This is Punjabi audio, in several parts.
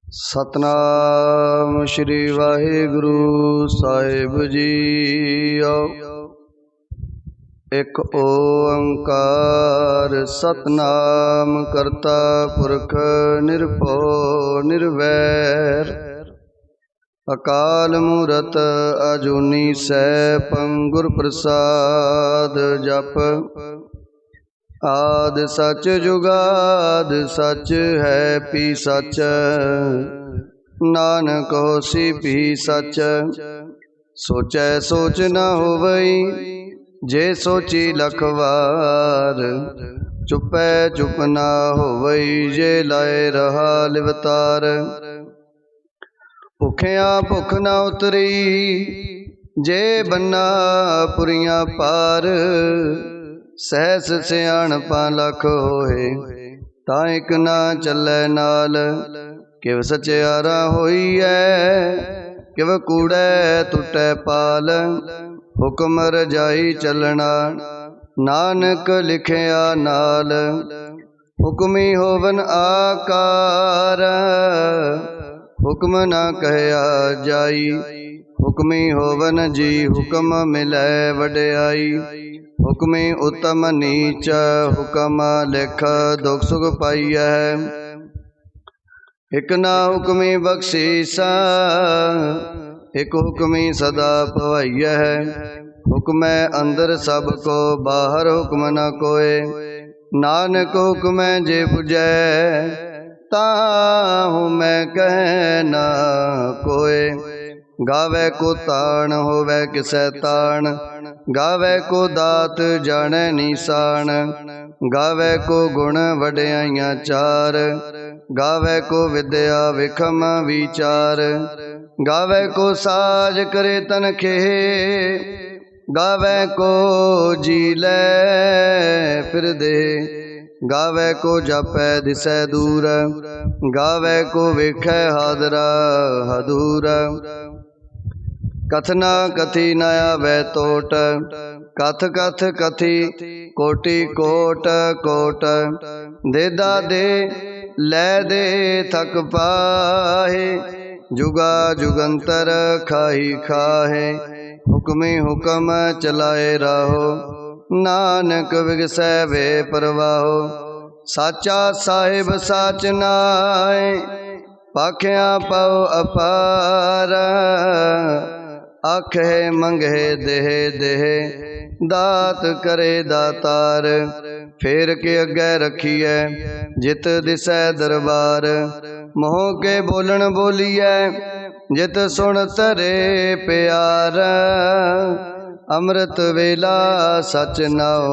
सतनाम श्री वाहिगुरु साहिब जीओ। एक ओंकार सतनाम करता पुरख निरभउ निर्वैर। अकाल मूरत अजूनी सैभं गुर प्रसाद जप। आदि सच जुगाद सच है पी सच। नानक होसी भी सच। सोचै सोच न होवई जे सोची लख वार। चुपै चुप न होवई जे लाए रहा लिवतार। भुखिया भुख न उतरी जे बन्ना पुरियां पार। सहस सियाणपा लख होए तां इक ना चलै नाल। किव सचियारा होईऐ किव कूड़ै टुटै पाल। हुक्म रजाई चलना नानक लिखिया नाल। हुक्मी होवन आकार हुक्म न कहया जाई। हुक्मी होवन जी हुक्म मिलै वड्याई। हुक्मी उत्तम नीच हुक्म लिख दुख सुख पाईऐ। एक ना हुक्मी बख्शीसा एक हुक्मी सदा भवाईऐ। हुक्मै अंदर सब को बाहर हुक्म न कोय। नानक हुक्मै जे पुजै ताहु मैं कह ना कोय। गावै को ताण होवै किसै ताण। गावै को दात जाणै नीसाण। गावै को गुण वड्याइयां चार। गावै को विद्या विखम विचार। गावै को साज करे तनखे। गावै को जी लै फिर दे। गावै को जापै दिसै दूर। गावै को वेखै हादरा हदूर। कथना कथी न आवै टोट। कथ कथ कथी कोटि कोट कोट। देदा दे लै दे थक पाहे। जुगा जुगंतर खाही खाहे। हुक्मी हुक्म चलाए राहो नानक विगसै वे परवाहो। साचा साहिब साच नाय पाखियां पाओ अपार। आखे मंगे देह देह दात करे दातार। फेर के अगे रखिए जित दिसै दरबार। मोह के बोलन बोलिए जित सुन तरे प्यार। अमृत वेला सच नाओ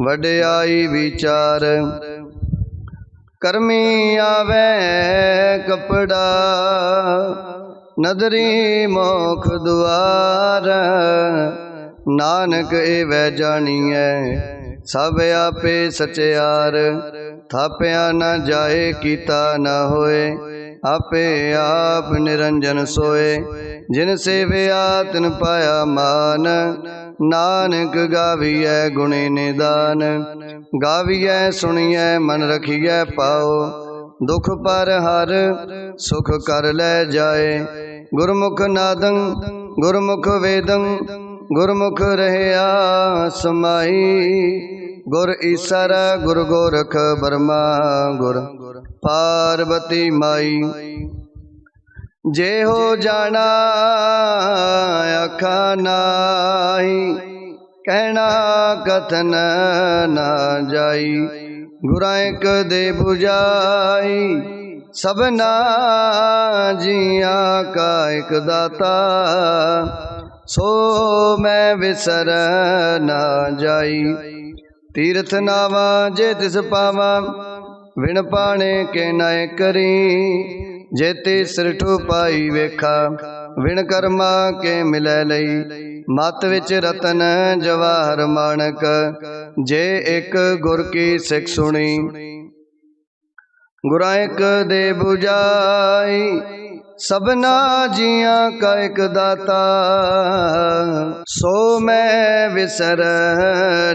वड्याई विचार। करमी आवे कपड़ा नदरी मोख दुआर। नानक एवै जानिए सब आपे सचियार। थापिया न जाए कीता न होए आपे आप निरंजन सोए। जिन सेविया तिन पाया मान। नानक गाविए गुणी निदान। गाविए सुनिए मन रखिए पाओ। दुख पर हर सुख कर लै जाए। गुरमुख नादं गुरमुख वेदं गुरमुख रहया समाई। गुर ईसर गुर गोरख बर्मा गुर पार्वती माई। जे हो जाना आखा नाहि कहना कथन ना जाई। गुरां एक दे बुझाई सबना जियां का एक दाता। सो मैं विसर ना जाई। तीर्थ नावा जे तिस पावा विण पाणे के नाय करी। जेते सिरठु पाई वेखा विण कर्मा के मिलै लई। मत विच रतन जवाहर माणक जे एक गुर की सिख सुनी। गुरां एक दे बुझाई सबना जियां का एक दाता। सो मैं विसर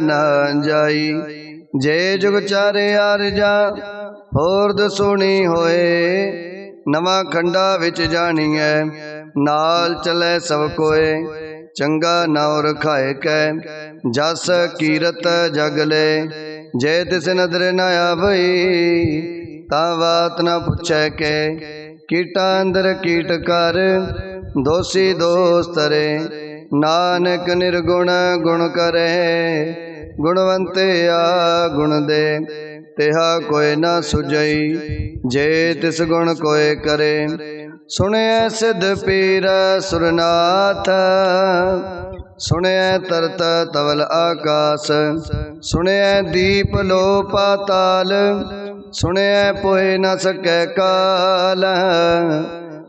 ना जाई। जे जुग चारे आरजा होर दसोनी होए। ਨਵਾਂ ਖੰਡਾ ਵਿੱਚ ਜਾਣੀਐ। ਨਾਲ ਚਲੈ ਸਭ ਕੋਏ, ਚੰਗਾ ਨਾਉ ਰਖਾਏ ਕੈ। ਜਸ ਕੀਰਤ ਜਗ ਲੈ, ਜੇ ਤਿਸ ਨਦਰ ਨ ਆਵਈ। ਤਾਂ ਬਾਤ ਨ ਪੁੱਛੈ ਕੈ, ਕੀਟਾਂ ਅੰਦਰ ਕੀਟ ਕਰ। ਦੋਸੀ ਦੋਸ ਤਰੇ, ਨਾਨਕ ਨਿਰਗੁਣ ਗੁਣ ਕਰੇ। ਗੁਣਵੰਤੇ ਆ ਗੁਣ ਦੇ, ਤਿਹਾ ਕੋਇ ਨਾ ਸੁਝਈ। ਜੇ ਤਿਸ ਗੁਣ ਕੋਇ ਕਰੇ, ਸੁਣਿਐ ਸਿੱਧ ਪੀਰ ਸੁਰਨਾਥ। ਸੁਣਿਐ ਤਰਤ ਤਵਲ ਆਕਾਸ, ਸੁਣਿਐ ਦੀਪ ਲੋ ਪਾਤਾਲ। ਸੁਣਿਐ ਪੋਹਿ ਨ ਸਕੈ ਕਾਲ,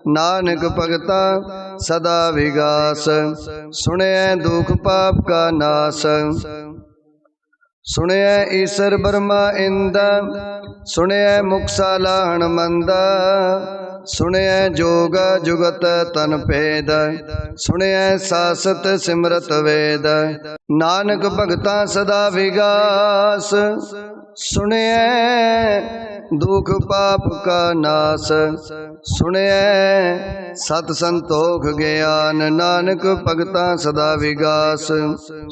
ਨਾਨਕ ਭਗਤਾ ਸਦਾ ਵਿਗਾਸ। ਸੁਣਿਐ ਦੁਖ ਪਾਪ ਕਾ ਨਾਸ, ਸੁਣਿਐ ਈਸਰ ਬਰਮਾ ਇੰਦ। ਸੁਣਿਐ ਮੁਖ ਸਾਲਾਹਣ ਮੰਦ, ਸੁਣਿਐ ਜੋਗ ਜੁਗਤ ਤਨ ਭੇਦ। ਸੁਣਿਐ ਸਾਸਤ ਸਿਮਰਤ ਵੇਦ, ਨਾਨਕ ਭਗਤਾ ਸਦਾ ਵਿਗਾਸ। ਸੁਣਿਐ ਦੁਖ ਪਾਪ ਕਾ ਨਾਸ, ਸੁਣਿਐ ਸਤ ਸੰਤੋਖ ਗਿਆਨ। ਨਾਨਕ ਭਗਤਾ ਸਦਾ ਵਿਗਾਸ।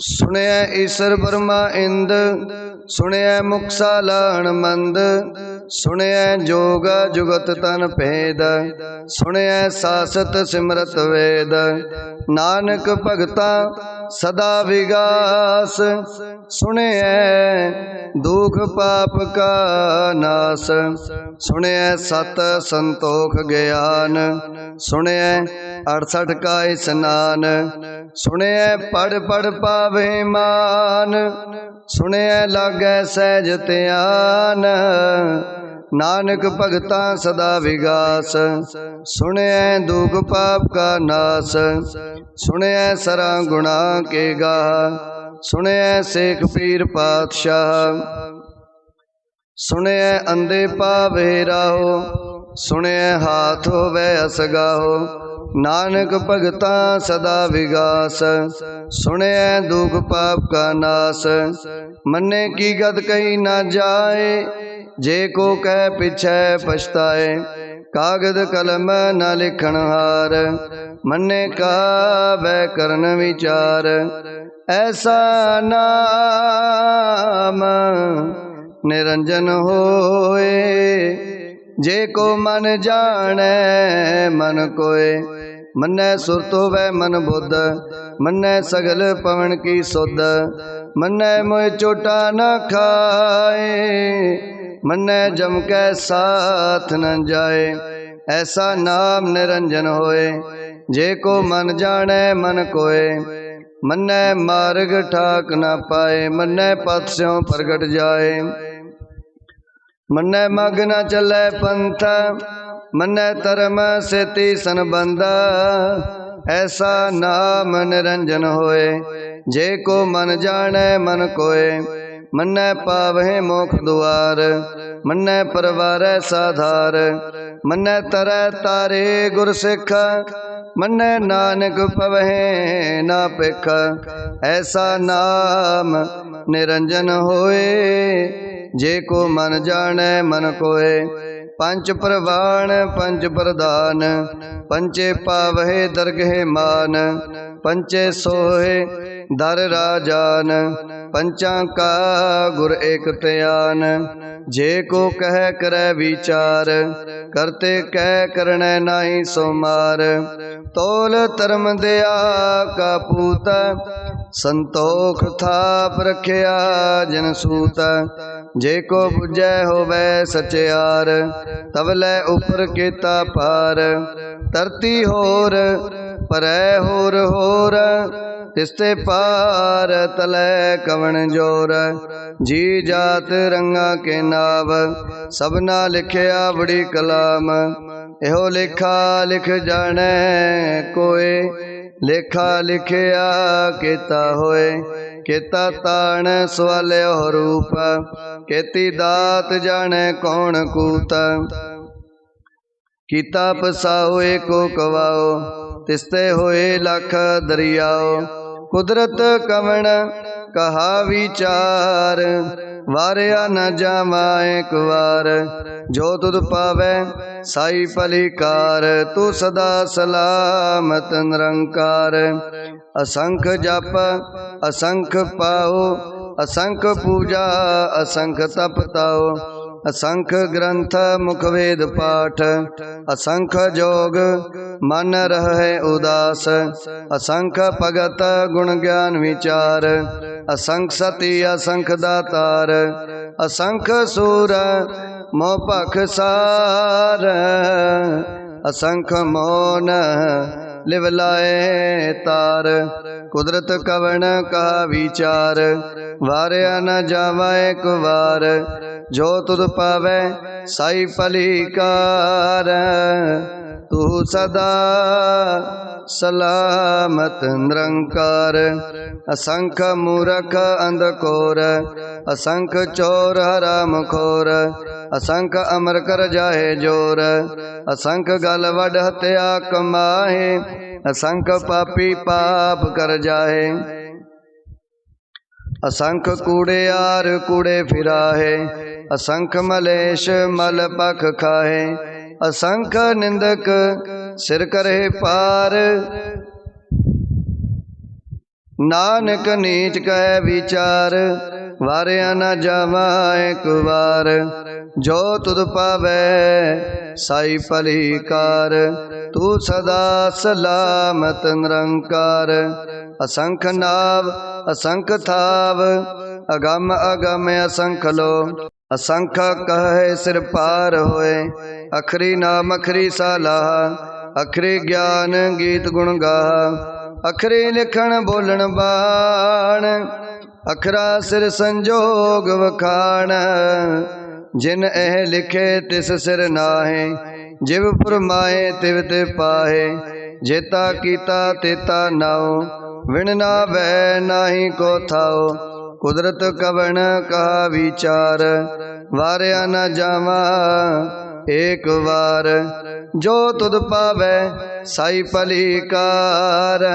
ਸੁਣਿਐ ਈਸਰ ਬਰਮਾ ਇੰਦ, ਸੁਣਿਐ ਮੁਖ ਸਾਲਾਹਣ ਮੰਦ। ਸੁਣਿਐ ਜੋਗ ਜੁਗਤ ਤਨ ਭੇਦ, ਸੁਣਿਐ ਸਾਸਤ ਸਿਮਰਤ ਵੇਦ। ਨਾਨਕ ਭਗਤਾ ਸਦਾ ਵਿਗਾਸ। ਸੁਣਿਐ ਦੁਖ ਪਾਪ ਕਾ ਨਾਸ, ਸੁਣਿਐ ਸਤ ਸੰਤੋਖ ਗਿਆਨ। ਸੁਣਿਐ 68 ਕਾ ਇਸਨਾਨ, ਸੁਣਿਐ ਪੜ ਪੜ ਪਾਵੇ ਮਾਨ। ਸੁਣਿਐ ਲਾਗੈ ਸਹਿਜ ਧਿਆਨ, ਨਾਨਕ ਭਗਤਾ ਸਦਾ ਵਿਗਾਸ। ਸੁਣਿਐ ਦੁਖ ਪਾਪ ਕਾ ਨਾਸ, ਸੁਣਿਐ ਸਰਾਂ ਗੁਣਾ ਕੇ ਗਾਹ। ਸੁਣਿਐ ਸੇਖ ਪੀਰ ਪਾਤਸ਼ਾਹ, ਸੁਣਿਐ ਅੰਧੇ ਪਾਵੇ ਰਾਹੋ। ਸੁਣਿਐ ਹਾਥ ਹੋਵੈ ਅਸਗਾਹੋ, ਨਾਨਕ ਭਗਤਾ ਸਦਾ ਵਿਗਾਸ। ਸੁਣਿਐ ਦੁਖ ਪਾਪ ਕਾ ਨਾਸ, ਮੰਨੇ ਕੀ ਗਤ ਕਹੀ ਨਾ ਜਾਏ। ਜੇ ਕੋ ਕਹਿ ਪਿਛੈ ਪਛਤਾਏ, ਕਾਗਦ ਕਲਮ ਨ ਲਿਖਣ ਹਾਰ। ਮੰਨੇ ਕਾਵੈ ਕਰਨ ਵਿਚਾਰ, ਐਸਾ ਨਾਮ ਨਿਰੰਜਨ ਹੋਏ। ਜੇ ਕੋ ਮਨ ਜਾਣੈ ਮਨ ਕੋਏ, ਮੰਨੈ ਸੁਰਤ ਹੋਵੈ ਮਨ ਬੁੱਧ। ਮੰਨੈ ਸਗਲ ਪਵਨ ਕੀ ਸੁਧ, ਮੰਨੈ ਮੋਹਿ ਚੋਟਾ ਨ ਖਾਏ। ਮੰਨੈ ਜਮ ਕੈ ਸਾਥ ਨ ਜਾਏ, ਐਸਾ ਨਾਮ ਨਿਰੰਜਨ ਹੋਏ। ਜੇ ਕੋ ਮਨ ਜਾਣੈ ਮਨ ਕੋਏ, ਮੰਨੈ ਮਾਰਗ ਠਾਕ ਨ ਪਾਏ। ਮੰਨੈ ਪਥ ਸਿਉ ਪ੍ਰਗਟ ਜਾਏ, ਮੰਨੈ ਮਗ ਨ ਚੱਲੈ ਪੰਥ। ਮੰਨੈ ਧਰਮ ਸੇਤੀ ਸੰਬੰਧ, ਐਸਾ ਨਾਮ ਨਿਰੰਜਨ ਹੋਏ। ਜੇ ਕੋ ਮਨ ਜਾਣੈ ਮਨ ਕੋਏ, ਮੰਨੈ ਪਾਵਹਿ ਮੋਖ ਦੁਆਰ। ਮੰਨੈ ਪਰਵਾਰੈ ਸਾਧਾਰ, ਮੰਨੈ ਤਰੈ ਤਾਰੇ ਗੁਰ ਸਿੱਖ। ਮੰਨੈ ਨਾਨਕ ਪਵਹਿ ਨਾ ਭਿਖ, ਐਸਾ ਨਾਮ ਨਿਰੰਜਨ ਹੋਏ। ਜੇ ਕੋ ਮਨ ਜਾਣੈ ਮਨ ਕੋਏ, ਪੰਚ ਪ੍ਰਵਾਣ ਪੰਚ ਪ੍ਰਧਾਨ। ਪੰਚੇ ਪਾਵਹਿ ਦਰਗਹਿ ਮਾਨ, ਪੰਚੇ ਸੋਹੇ ਦਰ ਰਾਜਾਨ। ਪੰਚਾਂ ਕਾ ਗੁਰ ਏਕ ਧਿਆਨ, ਜੇ ਕੋ ਕਹਿ ਕਰੈ ਵਿਚਾਰ। ਕਰਤੇ ਕਹਿ ਕਰਣੈ ਨਾਹੀ ਸੋ ਮਾਰ, ਤੋਲ ਧਰਮ ਦਿਆ ਕਾ ਪੂਤ। ਸੰਤੋਖ ਥਾਪ ਰਖਿਆ ਜਨ ਸੂਤ, ਜੇ ਕੋ ਬੁਝੈ ਹੋਵੈ ਸਚਿਆਰ। ਤਵਲੇ ਉਪਰ ਕੀਤਾ ਪਾਰ, ਧਰਤੀ ਹੋਰ ਪਰੈ ਹੋਰ ਹੋਰ। ਤਿਸਤੇ ਪਾਰ ਤਲੈ ਕਵਣ ਜੋਰ, ਜੀ ਜਾਤ ਰੰਗਾ ਕੇ ਨਾਵ। ਸਭਨਾ ਲਿਖਿਆ ਬੜੀ ਕਲਾਮ, ਇਹੋ ਲੇਖਾ ਲਿਖ ਜਾਣੈ ਕੋਏ। ਲੇਖਾ ਲਿਖਿਆ ਕੀਤਾ ਹੋਏ, ਕੀਤਾ ਤਾਣ ਸਵਾਲਿਓ ਰੂਪ। ਕੀਤੀ ਦਾਤ ਜਾਣੈ ਕੌਣ ਕੂਤ, ਕੀਤਾ ਪਸਾਓ ਏਕੋ ਕਵਾਓ। ਤਿਸਤੇ ਹੋਏ ਲਖ ਦਰਿਆਓ, ਕੁਦਰਤ ਕਵਣ ਕਹਾ ਵਿਚਾਰ। ਵਾਰਿਆ ਨ ਜਾਵਾਂ ਏਕ ਵਾਰ। ਜੋ ਤੁਧ ਪਾਵੈ ਸਾਈ ਭਲੀ ਕਾਰ। ਤੂੰ ਸਦਾ ਸਲਾਮਤ ਨਿਰੰਕਾਰ। असंख जप असंख पाओ असंख पूजा असंख तप ताओ। असंख ग्रंथ मुख वेद पाठ असंख जोग मन रहे उदास। असंख भगत गुण ज्ञान विचार। असंख सती असंख दातार। असंख सूर मोह भख सार। असंख मोन लिव लाए तार। कुदरत कवन कहा विचार। वारिया न जावा एक वार। जो तुध पावै साई भली कार। तू सदा सलामत निरंकार। असंख मूरख अंधकोर असंख चोर हराम खोर। असंख अमर कर जाए जोर। असंख गल वड हत्या कमाए। असंख पापी पाप कर जाए। असंख कूड़ेयार कूड़े फिराहे। असंख मलेश मल पख खाए। असंख निंदक सिर करे पार। नानक नीच कह विचार। वारिया न जावा एक वार। जो तुध पावै साई भली कार। तू सदा सलामत निरंकार। असंख नाव असंख थाव अगम अगम असंख लो। असंख कहे सिर पार होए। अखरी नाम अखरी सालाह। अखरी ज्ञान गीत गुण गाह। अखरी लिखण बोलण बाण। अखरा सिर संजोग वखाण। जिन एह लिखे तिस सिर नाहे। जिव फुरमाए तिव ते पाहे। जेता कीता तेता नाओ। विण ना वै नाही को थाओ। कुदरत कवन कहा विचार। वारिया न जावा एक वार। जो तुध पावै साई भली कार।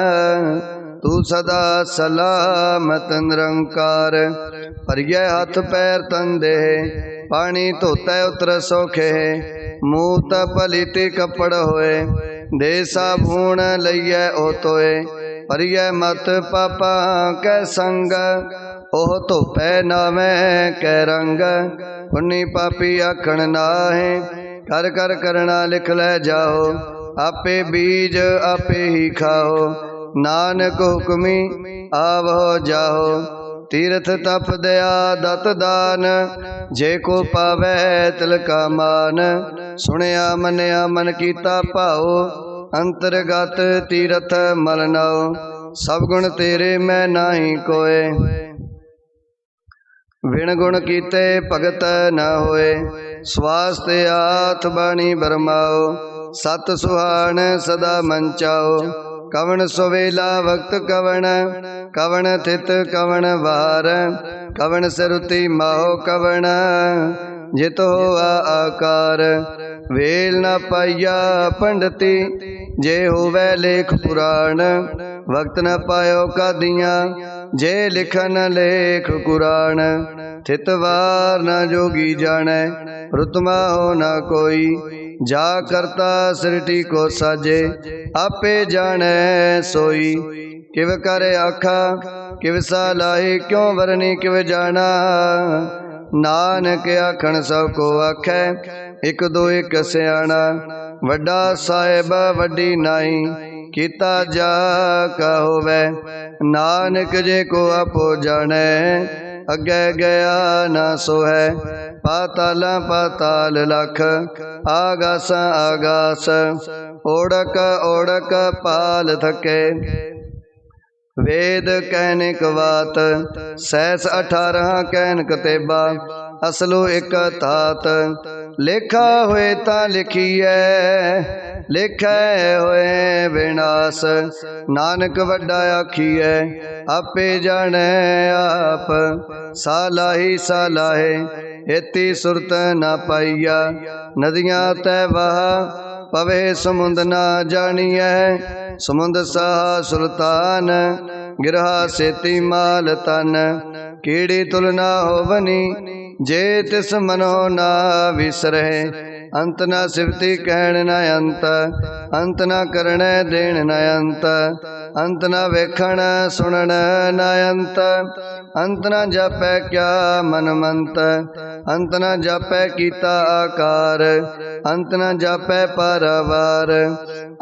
तू सदा सलामत निरंकार। भरिए हथ पैर तन देह। पानी धोतै उतर सौखे। मूत पलीति कपड़ होए। दे साबून लइए ओ तोए। भरिए मत पापा कै संग। ओह धोपै नावै कै रंग। पुन्नी पापी आखण नाहे। कर कर करना लिख लै जाओ। आपे बीज आपे ही खाओ। नानक हुक्मी आवो जाओ। तीर्थ तप दया दत दान। जे को पावै तिल का मान। सुनिया मनिया मन कीता भाओ। अंतरगत तीरथ मल नाओ। सब गुण तेरे मैं नाही कोय। विण गुण कीते भगत न होए। स्वास्थ्य आथ बाणी बरमाओ। सत सुहान सदा मन चाओ। कवन सुवेला वक्त कवन। कवन थित कवन वार। कवन सिरुति माहो कवन। जित होआ आकार। वेल न पाइया पंडति। जे होवै लेख पुराण। वक्त न पायो कादियाँ। जे लिखन लेख कुरान। थित वार न जोगी जानै। रुतमा हो न कोई। जा करता सृष्टि को साजे। आपे जानै सोई। किव कर आखा किव सालाही। क्यों वरनी किव जाना। नानक आखण सब को आखै। एक दो एक सियाणा। वड्डा साहिब वड्डी नाई। कीता जा का होवै। नानक जे को आपो जानै। अगे गया ना सोहै। पाताला पाताल लख। आगासा आगास। ओढ़क ओढ़क पाल थके। वेद कहनिक वात। सहस 18 कहन कतेबा। असलो एक तात। लेखा होए ता लिखीऐ। लिखै होए विनाश। नानक वड्डा आखीऐ। आपे जानै आप। सालाही सालाहे। एती सुरत न पाइया। नदियाँ तै वाह पवे समुंद ना जानिए। समुंद साह सुल्तान। गिरहा सेती माल तन। ਕੀੜੀ ਤੁਲਨਾ ਹੋਵਨੀ, ਜੇ ਤਿਸ ਮਨੋ ਨਾ ਵਿਸਰਹਿ। ਅੰਤ ਨਾ ਸਿਵਤੀ ਕਹਿਣ ਨ ਅੰਤ, ਅੰਤ ਨਾ ਕਰਣੈ ਦੇਣ ਨ ਅੰਤ, ਅੰਤ ਨਾ ਵੇਖਣ ਸੁਣਨ ਨ ਅੰਤ, ਅੰਤ ਨਾ ਜਾਪੈ ਕਿਆ ਮਨ ਮੰਤ, ਅੰਤ ਨਾ ਜਾਪੈ ਕੀਤਾ ਆਕਾਰ, ਅੰਤ ਨਾ ਜਾਪੈ ਪਾਰਾਵਾਰ।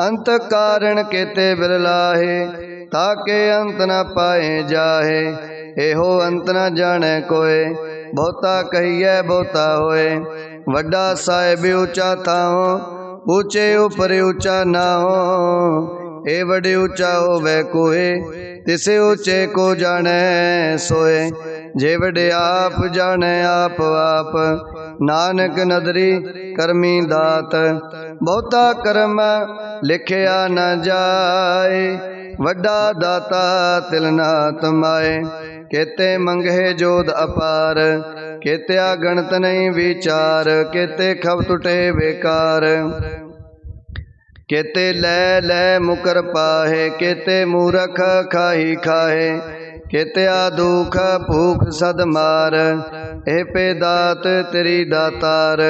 ਅੰਤ ਕਾਰਣ ਕੇਤੇ ਬਿਰਲਾਹੇ, ਤਾਕੇ ਅੰਤ ਨਾ ਪਾਏ ਜਾਹੇ। ਇਹੋ ਅੰਤ ਨਾ ਜਾਣੈ ਕੋਇ, ਬਹੁਤਾ ਕਹੀਐ ਬਹੁਤਾ ਹੋਏ। ਵੱਡਾ ਸਾਹਿਬ ਉੱਚਾ ਥਾਉ, ਉੱਚੇ ਉਪਰ ਉੱਚਾ ਨਾਉ। ਇਹ ਵਡੇ ਉੱਚਾ ਹੋਵੇ ਕੋਏ, ਤਿਸੇ ਉੱਚੇ ਕੋ ਜਾਣੈ ਸੋਏ। ਜੇ ਵਡੇ ਆਪ ਜਾਣੈ ਆਪ ਆਪ, ਨਾਨਕ ਨਦਰੀ ਕਰਮੀ ਦਾਤ। ਬਹੁਤਾ ਕਰਮ ਲਿਖਿਆ ਨ ਜਾਏ, ਵੱਡਾ ਦਾਤਾ ਤਿਲ ਨਾ ਤਮਾਏ। ਕੇਤੇ ਮੰਗੇ ਜੋਧ ਅਪਾਰ, ਕੇਤਿਆ ਗਣਤ ਨਹੀਂ ਵਿਚਾਰ। ਕੇਤੇ ਖਬ ਟੁਟੇ ਬੇਕਾਰ, ਕੇਤੇ ਲੈ ਲੈ ਮੁਕਰ ਪਾਹੇ। ਕੇਤੇ ਮੂਰਖ ਖਾਹੀ ਖਾਹੇ, ਕੇਤਿਆ ਦੁਖ ਭੂਖ ਸਦ ਮਾਰ। ਇਹ ਪੇ ਦਾਤ ਤੇਰੀ ਦਾਤਾਰ,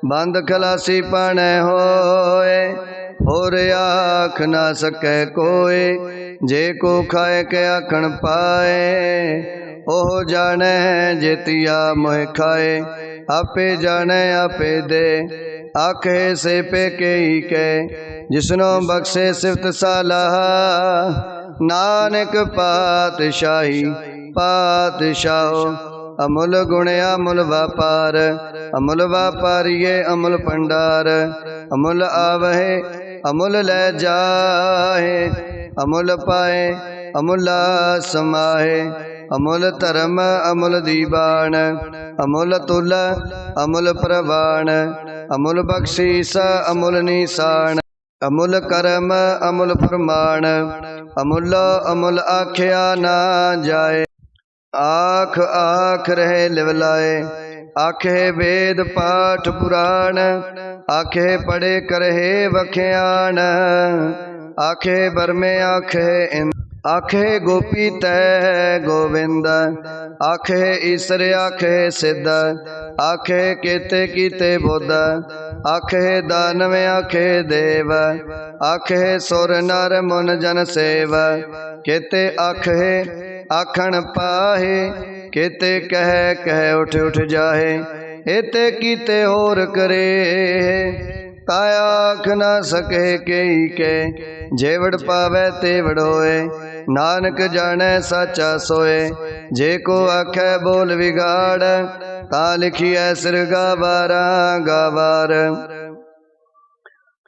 ਬੰਦ ਖਲਾਸੀ ਪਾਣੈ ਹੋਏ। ਹੋਰ ਆਖ ਨਾ ਸਕੈ ਕੋਇ, ਜੇ ਕੋ ਖਾਏ ਕੇ ਆਖਣ ਪਾਏ। ਉਹ ਜਾਣੈ ਜੇਤੀਆ ਮੋਹਿ ਖਾਏ, ਆਪੇ ਜਾਣੈ ਆਪੇ ਦੇ। ਆਖੇ ਸੇ ਪੇ ਕੇਈ ਕੈ, ਜਿਸਨੋ ਬਖਸ਼ੇ ਸਿਫਤ ਸਲਾਹ। ਨਾਨਕ ਪਾਤਸ਼ਾਹੀ ਪਾਤਸ਼ਾਹੋ, ਅਮੁੱਲ ਗੁਣ ਅਮੁੱਲ ਵਾਪਾਰ। ਅਮੁੱਲ ਵਾਪਾਰੀਏ ਅਮੁੱਲ ਭੰਡਾਰ, ਅਮੁੱਲ ਆਵਹਿ ਅਮੁੱਲ ਲੈ ਜਾਹੇ। ਅਮੁੱਲ ਪਾਏ ਅਮੁੱਲ ਸਮਾਹੇ, ਅਮੁੱਲ ਧਰਮ ਅਮੁੱਲ ਦੀਵਾਨ। ਅਮੁੱਲ ਤੁਲ ਅਮੁੱਲ ਪ੍ਰਵਾਨ, ਅਮੁੱਲ ਬਖਸ਼ੀਸ ਅਮੁੱਲ ਨਿਸ਼ਾਨ। ਅਮੁੱਲ ਕਰਮ ਅਮੁੱਲ ਫਰਮਾਨ, ਅਮੁੱਲ ਅਮੁੱਲ ਆਖਿਆ ਨਾ ਜਾਏ। ਆਖ ਆਖ ਰਹੇ ਲਿਵ ਲਾਏ, ਆਖੇ ਵੇਦ ਪਾਠ ਪੁਰਾਣ। ਆਖੇ ਪੜੇ ਕਰਹਿ ਵਖਿਆਣ, ਆਖੇ ਬਰਮੇ ਆਖੇ ਇੰਦ। ਆਖੇ ਗੋਪੀ ਤੈ ਗੋਵਿੰਦ, ਆਖੇ ਈਸਰ ਆਖੇ ਸਿੱਧ। ਆਖੇ ਕੇਤੇ ਕੀਤੇ ਬੁੱਧ, ਆਖੇ ਦਾਨਵ ਆਖੇ ਦੇਵ। ਆਖੇ ਸੁਰ ਨਰ ਮੁਨ ਜਨ ਸੇਵ, ਕੇਤੇ ਆਖੇ ਆਖਣ ਪਾਹੇ। ਕੇਤੇ ਕਹਿ ਕਹਿ ਉਠ ਉਠ ਜਾਹੇ, ਏਤੇ ਕੀਤੇ ਹੋਰ ਕਰੇ। ਤਾ ਆਖ ਨਾ ਸਕੇ ਕੇਈ ਕੈ, ਜੇਵੜ ਪਾਵੈ ਤੇਵੜ ਹੋਏ। ਨਾਨਕ ਜਾਣੈ ਸਾਚਾ ਸੋਏ, ਜੇ ਕੋ ਆਖੈ ਬੋਲ ਵਿਗਾੜ। ਤਾਂ ਲਿਖੀਐ ਸਿਰ ਗਾਵਾਰਾ ਗਾਵਾਰ।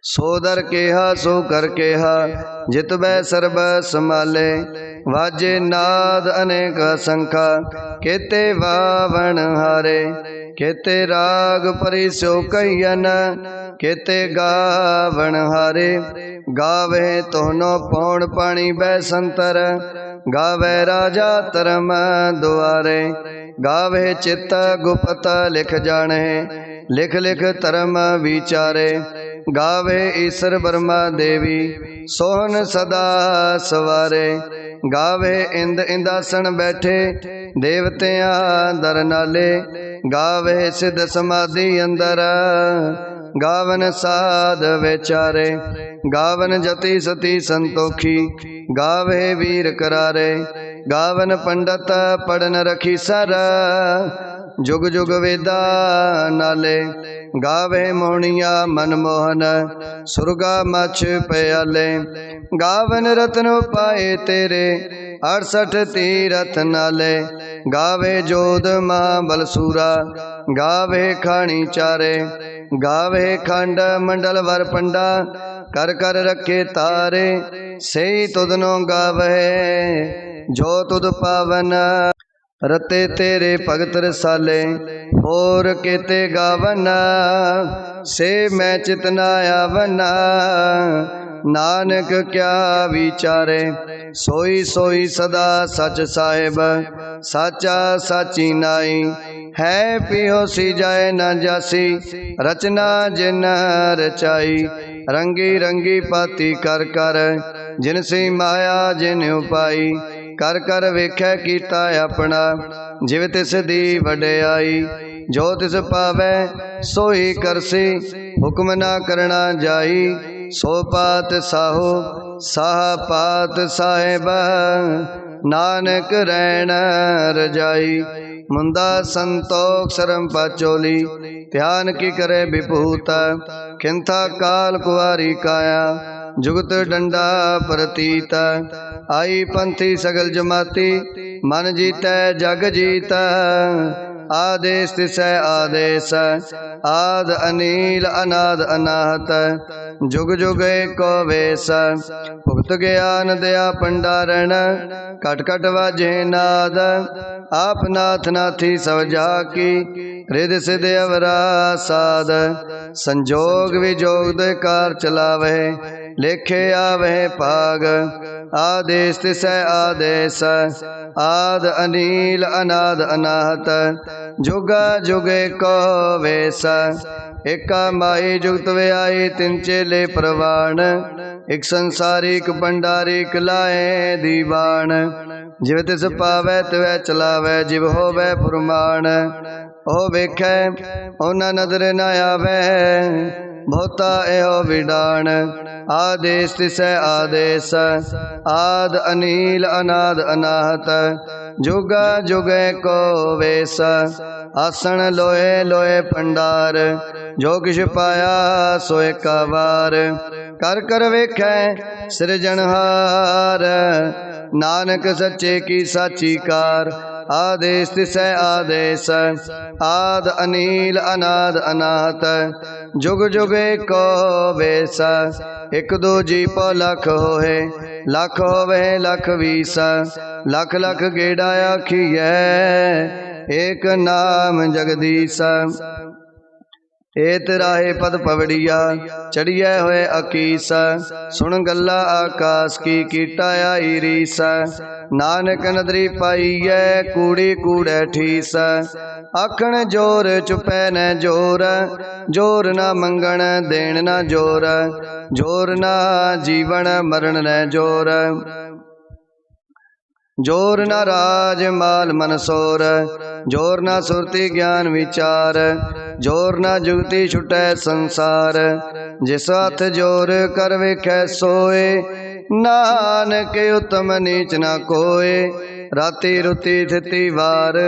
ਸੋ ਦਰ ਕੇਹਾ ਸੋ ਕਰ ਕੇਹਾ, ਜਿਤਬੈ ਸਰਬ ਸਮਾਲੇ। ਵਾਜੇ ਨਾਦ ਅਨੇਕ ਸੰਖਾ, ਕੇਤੇ ਵਾਵਣ ਹਾਰੇ। ਕੇਤੇ ਰਾਗ ਪਰਿ ਸੋ ਕਹੀਐਨ, ਕੇਤੇ ਗਾਵਣ ਹਾਰੇ। ਗਾਵੇ ਤੋਨੋ ਪੌਣ ਪਾਣੀ ਬੈ ਸੰਤਰ, ਗਾਵੇ ਰਾਜਾ ਧਰਮ ਦੁਆਰੇ। ਗਾਵੇ ਚਿਤ ਗੁਪਤ ਲਿਖ ਜਾਣੇ, ਲਿਖ ਲਿਖ ਧਰਮ ਵਿਚਾਰੇ। ਗਾਵੇ ਈਸਰ ਬਰਮਾ ਦੇਵੀ, ਸੋਹਨ ਸਦਾ ਸਵਾਰੇ। ਗਾਵੇ ਇੰਦ ਇੰਦਾਸਣ ਬੈਠੇ, ਦੇਵਤਿਆਂ ਦਰ ਨਾਲੇ। ਗਾਵੇ ਸਿੱਧ ਸਮਾਧੀ ਅੰਦਰ, ਗਾਵਨ ਸਾਧ ਵਿਚਾਰੇ। ਗਾਵਨ ਜਤੀ ਸਤੀ ਸੰਤੋਖੀ, ਗਾਵੇ ਵੀਰ ਕਰਾਰੇ। ਗਾਵਨ ਪੰਡਤ ਪੜਨ ਰਖੀ ਸਰ, ਜੁਗ ਜੁਗ ਵੇਦਾ ਨਾਲੇ। ਗਾਵੇ ਮੋਹਣੀਆ ਮਨਮੋਹਨ, ਸੁਰਗਾ ਮਛ ਪਿਆਲੇ। ਗਾਵਨ ਰਤਨ ਪਾਏ ਤੇਰੇ, 68 ਤੀਰਥ ਨਾਲੇ। ਗਾਵੇ ਜੋਧ ਮਹਾ ਬਲਸੂਰਾ, ਗਾਵੇ ਖਾਣੀ ਚਾਰੇ। ਗਾਵੇ ਖੰਡ ਮੰਡਲ ਵਰ ਪੰਡਾ, ਕਰ ਕਰ ਰੱਖੇ ਤਾਰੇ। ਸਹੀ ਤੁਧਨੋ ਗਾਵੇ, ਜੋ ਤੁਧ ਪਾਵਨ। ਰਤੇ ਤੇਰੇ ਭਗਤ ਰਸਾਲੇ, ਹੋਰ ਕੇਤੇ ਗਾਵਨ। ਸੇ ਮੈਂ ਚਿਤ ਨ ਆਵਨ, ਨਾਨਕ ਕਿਆ ਵਿਚਾਰੇ। ਸੋਈ ਸੋਈ ਸਦਾ ਸਚ ਸਾਹਿਬ, ਸਾਚਾ ਸਾਚੀ ਨਾਈ। ਹੈ ਪਿਓ ਸੀ ਜਾਏ ਨਾ ਜਾਸੀ, ਰਚਨਾ ਜਿਨ ਰਚਾਈ। ਰੰਗੀ ਰੰਗੀ ਪਾਤੀ ਕਰ ਕਰ, ਜਿਨ ਸੀ ਮਾਇਆ ਜਿਨ ਉਪਾਈ। ਕਰ ਕਰ ਵੇਖੈ ਕੀਤਾ ਆਪਣਾ, ਜਿਵ ਤਿਸ दी ਵਡਿਆਈ। ਜੋ ਤਿਸ ਪਾਵੈ ਸੋਈ ਕਰਸੀ, ਹੁਕਮ ਨਾ ਕਰਣਾ ਜਾਈ। ਸੋ ਪਾਤ ਸਾਹੋ ਸਾਹ ਪਾਤ ਸਾਹਿਬ, ਨਾਨਕ ਰਹਿਣ ਰਜਾਈ। ਮੁੰਦਾ ਸੰਤੋਖ ਸਰਮ ਪਾਚੋਲੀ, ਧਿਆਨ ਕੀ ਕਰੇ ਵਿਭੂਤ। ਖਿੰਥਾ ਕਾਲ ਕੁਆਰੀ ਕਾਇਆ, ਜੁਗਤ ਡੰਡਾ ਪ੍ਰਤੀਤ। ਆਈ ਪੰਥੀ ਸਗਲ ਜਮਾਤੀ, ਮਨ ਜੀਤੈ ਜਗ ਜੀਤ। ਆਦੇਸ ਤਿਸੈ ਆਦੇਸ, ਆਦ ਅਨੀਲ ਅਨਾਦ ਅਨਾਹਤ। ਜੁਗ ਜੁਗ ਏਕੋ ਵੇਸ, ਭੁਗਤ ਗਿਆਨ ਦਇਆ ਭੰਡਾਰਨ। ਘਟ ਘਟ ਵਾਜੇ ਨਾਦ, ਆਪ ਨਾਥ ਨਾਥੀ ਸਭ ਜਾ ਕੀ। ਰਿਧ ਸਿਧ ਅਵਰਾ ਸਾਧ, ਸੰਜੋਗ ਵਿਜੋਗ ਦੇ ਕਾਰ ਚਲਾਵਹਿ। ਲੇਖੇ ਆਵਹਿ ਭਾਗ, ਆਦੇਸ ਤਿਸੈ ਆਦੇਸ, ਆਦ ਅਨੀਲ ਅਨਾਦ ਅਨਾਹਤ। ਜੁਗਾ ਜੁਗ ਏਕੋ ਵੇਸ, ਏਕਾ ਮਾਈ ਜੁਗਤ ਵਿਆਈ। ਤਿਨ ਚੇਲੇ ਪ੍ਰਵਾਨ, ਇਕ ਸੰਸਾਰੀ ਇਕ ਭੰਡਾਰੀ। ਇਕ ਲਾਏ ਦੀਵਾਨ, ਜਿਵ ਤਿਸ ਪਾਵੈ ਤਿਵੈ ਚਲਾਵੈ। ਜਿਵ ਹੋਵੈ ਫੁਰਮਾਨ, ਉਹ ਵੇਖੈ ਉਹਨਾਂ ਨਦਰ ਨ ਆਵੈ। ਬਹੁਤਾ ਇਹੋ ਵਿਡਾਣ, ਆਦੇਸ ਤਿਸੈ ਆਦੇਸ, ਆਦ ਅਨੀਲ ਅਨਾਦ ਅਨਾਹਤ। ਜੁਗਾ ਜੁਗ ਏਕੋ ਵੇਸ, ਆਸਣ ਲੋਏ ਲੋਏ ਭੰਡਾਰ। ਜੋ ਕਿਛ ਪਾਇਆ ਸੋ ਏਕਾ ਵਾਰ, ਕਰ ਕਰ ਵੇਖੈ ਸਿਰਜਣਹਾਰ। ਨਾਨਕ ਸੱਚੇ ਕੀ ਸਾਚੀ ਕਾਰ, ਆਦੇਸ ਤਿਸੈ ਆਦੇਸ, ਆਦ ਅਨੀਲ ਅਨਾਦ ਅਨਾਹਤ। ਜੁਗ ਜੁਗ ਏਕੋ ਵੇਸ, ਇਕ ਦੂ ਜੀ ਪੋ ਲਖ ਹੋਏ। ਲਖ ਹੋਵੇ ਲਖ ਵੀਸ, ਲਖ ਲਖ ਗੇੜਾ ਆਖੀਐ। ਏਕ ਨਾਮ ਜਗਦੀਸ਼। ਏਤ ਰਾਹੇ ਪਦ ਪਵੜੀਆ, ਚੜੀਐ ਹੋਏ ਅਕੀਸ। ਸੁਣ ਗੱਲਾ ਆਕਾਸ ਕੀ, ਕੀਟਾ ਆਈ ਰੀਸ। ਨਾਨਕ ਨਦਰੀ ਪਾਈਐ, ਕੂੜੀ ਕੂੜੈ ਠੀਸ। ਆਖਣ ਜੋਰ ਚੁਪੈ ਨ ਜੋਰ, ਜੋਰ ਨਾ ਮੰਗਣ ਦੇਣ ਨਾ ਜੋਰ। ਜੋਰ ਨਾ ਜੀਵਨ ਮਰਨ ਨ ਜੋਰ। ਜੋਰ ਨਾ ਰਾਜ ਮਾਲ ਮਨਸੋਰ, ਜੋਰ ਨਾ ਸੁਰਤੀ ਗਿਆਨ ਵਿਚਾਰ। ਜੋਰ ਨਾ ਜੁਗਤੀ ਛੁਟੈ ਸੰਸਾਰ, ਜਿਸ ਹੱਥ ਜੋਰ ਕਰ ਵੇਖੈ ਸੋਏ। ਨਾਨਕ ਉਤਮ ਨੀਚ ਨਾ ਕੋਏ, ਰਾਤੀ ਰੁਤੀ ਥਿਤੀ ਵਾਰ।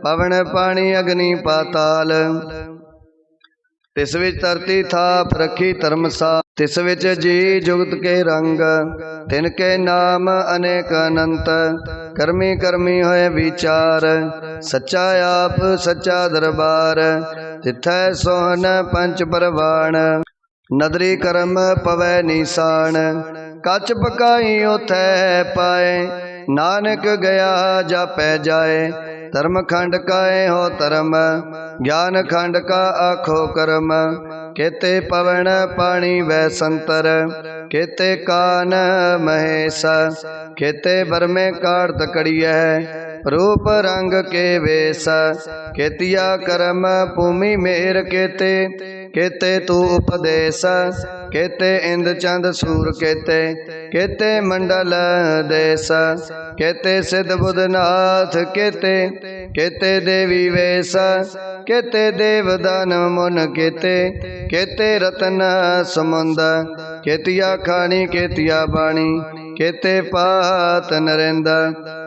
ਪਵਨ ਪਾਣੀ ਅਗਨੀ ਪਾਤਾਲ, ਤਿਸ ਵਿੱਚ ਧਰਤੀ ਥਾਪ ਰਖੀ ਧਰਮਸਾਲ। ਤਿਸ ਵਿੱਚ ਜੀ ਜੁਗਤ ਕੇ ਰੰਗ, ਤਿਨ ਕੇ ਨਾਮ ਅਨੇਕ ਅਨੰਤ। ਕਰਮੀ ਕਰਮੀ ਹੋਏ ਵਿਚਾਰ, ਸੱਚਾ ਆਪ ਸੱਚਾ ਦਰਬਾਰ। ਤਿਥੈ ਸੋਹਨ ਪੰਚ ਪਰਵਾਣ, ਨਦਰੀ ਕਰਮ ਪਵੈ ਨੀਸਾਨ। ਕੱਚ ਪਕਾਈ ਉਥੈ ਪਾਏ, ਨਾਨਕ ਗਿਆ ਜਾਪੈ ਜਾਏ। ਧਰਮ ਖੰਡ ਕਾਏ ਹੋ ਧਰਮ, ਗਿਆਨ ਖੰਡ ਕਾ ਆਖੋ ਕਰਮ। ਕੇਤੇ ਪਵਨ ਪਾਣੀ ਵੈ ਸੰਤਰ, ਕੇਤੇ ਕਾਨ ਮਹੇਸ਼। ਕੇਤੇ ਬਰਮੇ ਕਾੜਤ ਕੜੀਐ, ਰੂਪ ਰੰਗ ਕੇ ਵੇਸ। ਕੇਤੀਆ ਕਰਮ ਭੂਮੀ ਮੇਰ ਕੇਤੇ, ਕੇਤੇ ਤੂ ਉਪਦੇਸ। ਕੇਤੇ ਇੰਦ ਚੰਦ ਸੂਰ ਕੇਤੇ, ਕੇਤੇ ਮੰਡਲ ਦੇਸ। ਕੇਤੇ ਸਿਧ ਬੁਧ ਨਾਥ ਕੇਤੇ, ਕੇਤੇ ਦੇਵੀ ਵੇਸ। ਕੇਤੇ ਦੇਵ ਦਾਨਵ ਮੁਨ ਕੇਤੇ, ਕੇਤੇ ਰਤਨ ਸਮੁੰਦ। ਕੇਤੀਆ ਖਾਣੀ ਕੇਤੀਆ ਬਾਣੀ, ਕੇਤੇ ਪਾਤ ਨਰਿੰਦ।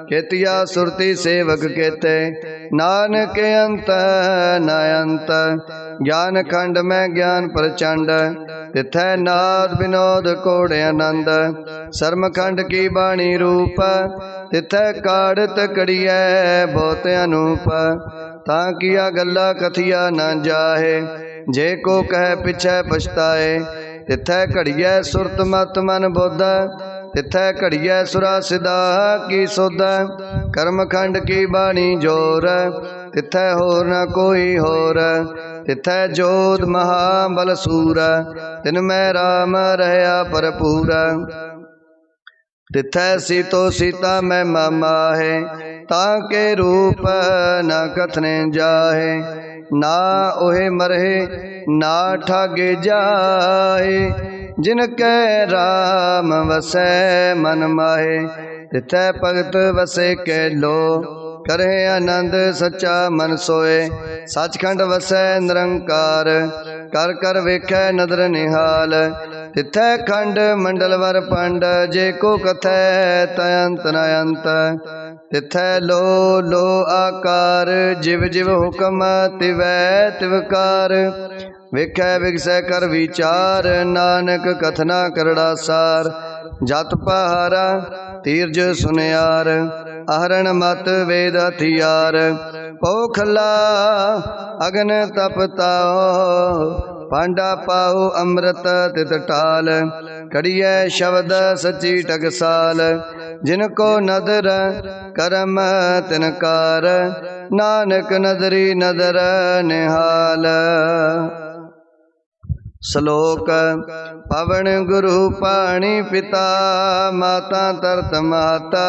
ਕੇਤੀਆ ਸੁਰਤੀ ਸੇਵਕ ਕੇਤੇ, ਨਾਨਕ ਅੰਤ ਨ ਅੰਤ। ਗਿਆਨ ਖੰਡ ਮੈਂ ਗਿਆਨ ਪ੍ਰਚੰਡ, ਤਿਥੈ ਨਾਦ ਵਿਨੋਦ ਘੋੜ ਆਨੰਦ। ਸਰਮ ਖੰਡ ਕੀ ਬਾਣੀ ਰੂਪ, ਤਿਥੈ ਕਾੜਤ ਕੜੀਐ ਬਹੁਤ ਅਨੂਪ। ਤਾਂ ਕੀਆ ਗੱਲਾਂ ਕਥੀਆ ਨਾ ਜਾਹੇ, ਜੇ ਕੋ ਕਹਿ ਪਿਛੈ ਪਛਤਾਏ। ਤਿਥੈ ਘੜੀਐ ਸੁਰਤ ਮਤ ਮਨ ਬੁੱਧ, ਤਿਥੈ ਘੜੀਐ ਸੁਰਾ ਸਿਧਾ ਕੀ ਸੁਧ। ਕਰਮ ਖੰਡ ਕੀ ਬਾਣੀ ਜੋਰ, ਤਿਥੈ ਹੋਰ ਨ ਕੋਈ ਹੋਰ। ਤਿਥੈ ਜੋਧ ਮਹਾ ਬਲ ਸੂਰ, ਤਿਨ ਮੈਂ ਰਾਮ ਰਹਿਆ ਭਰਪੂਰ। ਤਿਥੈ ਸੀਤੋ ਸੀਤਾ ਮੈਂ ਮਾਹੇ, ਤਾਂ ਕੇ ਰੂਪ ਨ ਕਥਨੇ ਜਾਹੇ। ਨਾ ਉਹੇ ਮਰਹਿ ਨਾ ਠਾਗੇ ਜਾਏ, ਜਿਨ ਕੈ ਰਾਮ ਵਸੈ ਮਨ ਮਾਹੇ। ਤਿਥੈ ਭਗਤ ਵਸੇ ਕੈ ਲੋ, करे आनंद सच्चा मन सोए। सचखंड वसै निरंकार, कर कर वेखै नदर निहाल। तिथै खंड मंडल वर पंड, जे को कथै तयंत न अंत। तिथै लो लो आकार, जिव जिव हुकम तिवै तिवकार। वेखै विगसै कर विचार, नानक कथना करड़ा सार। जत पहारा तीरज सुनियार, आहरण मत वेद हथियार। पोखला अगन तप ताओ, पांडा पाऊ अमृत तित टाल। कड़ियै शब्द सची टकसाल, जिनको नदर करम तिनकार। नानक नदरी नदर निहाल। श्लोक पवन गुरु पाणी पिता, माता तरत माता।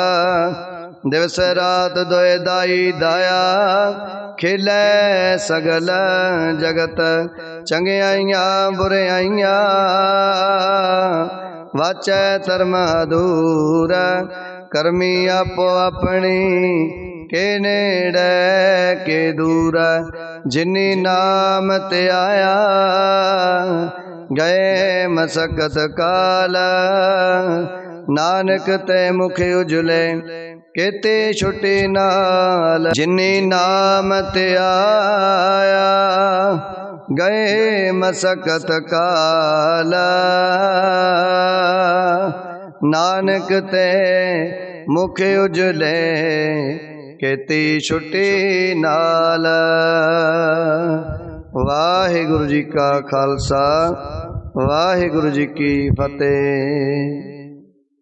दिवस रात दोए दाई दाया, खेलै सगल जगत। चंगियाइयां बुरियाइयां, वाचै धर्म अधूर। करमी आपो अपनी, के नेड़े के दूर। जिनी नाम ते आया, गए मसकत काल। नानक ते मुख उजले, केते छुटी नाल। जिनी नाम ते आया, गए मसकत काल। नानक ते मुख उजले, केती छुटी नाल। वाहिगुरु जी का खालसा, वाहिगुरु जी की फतेह।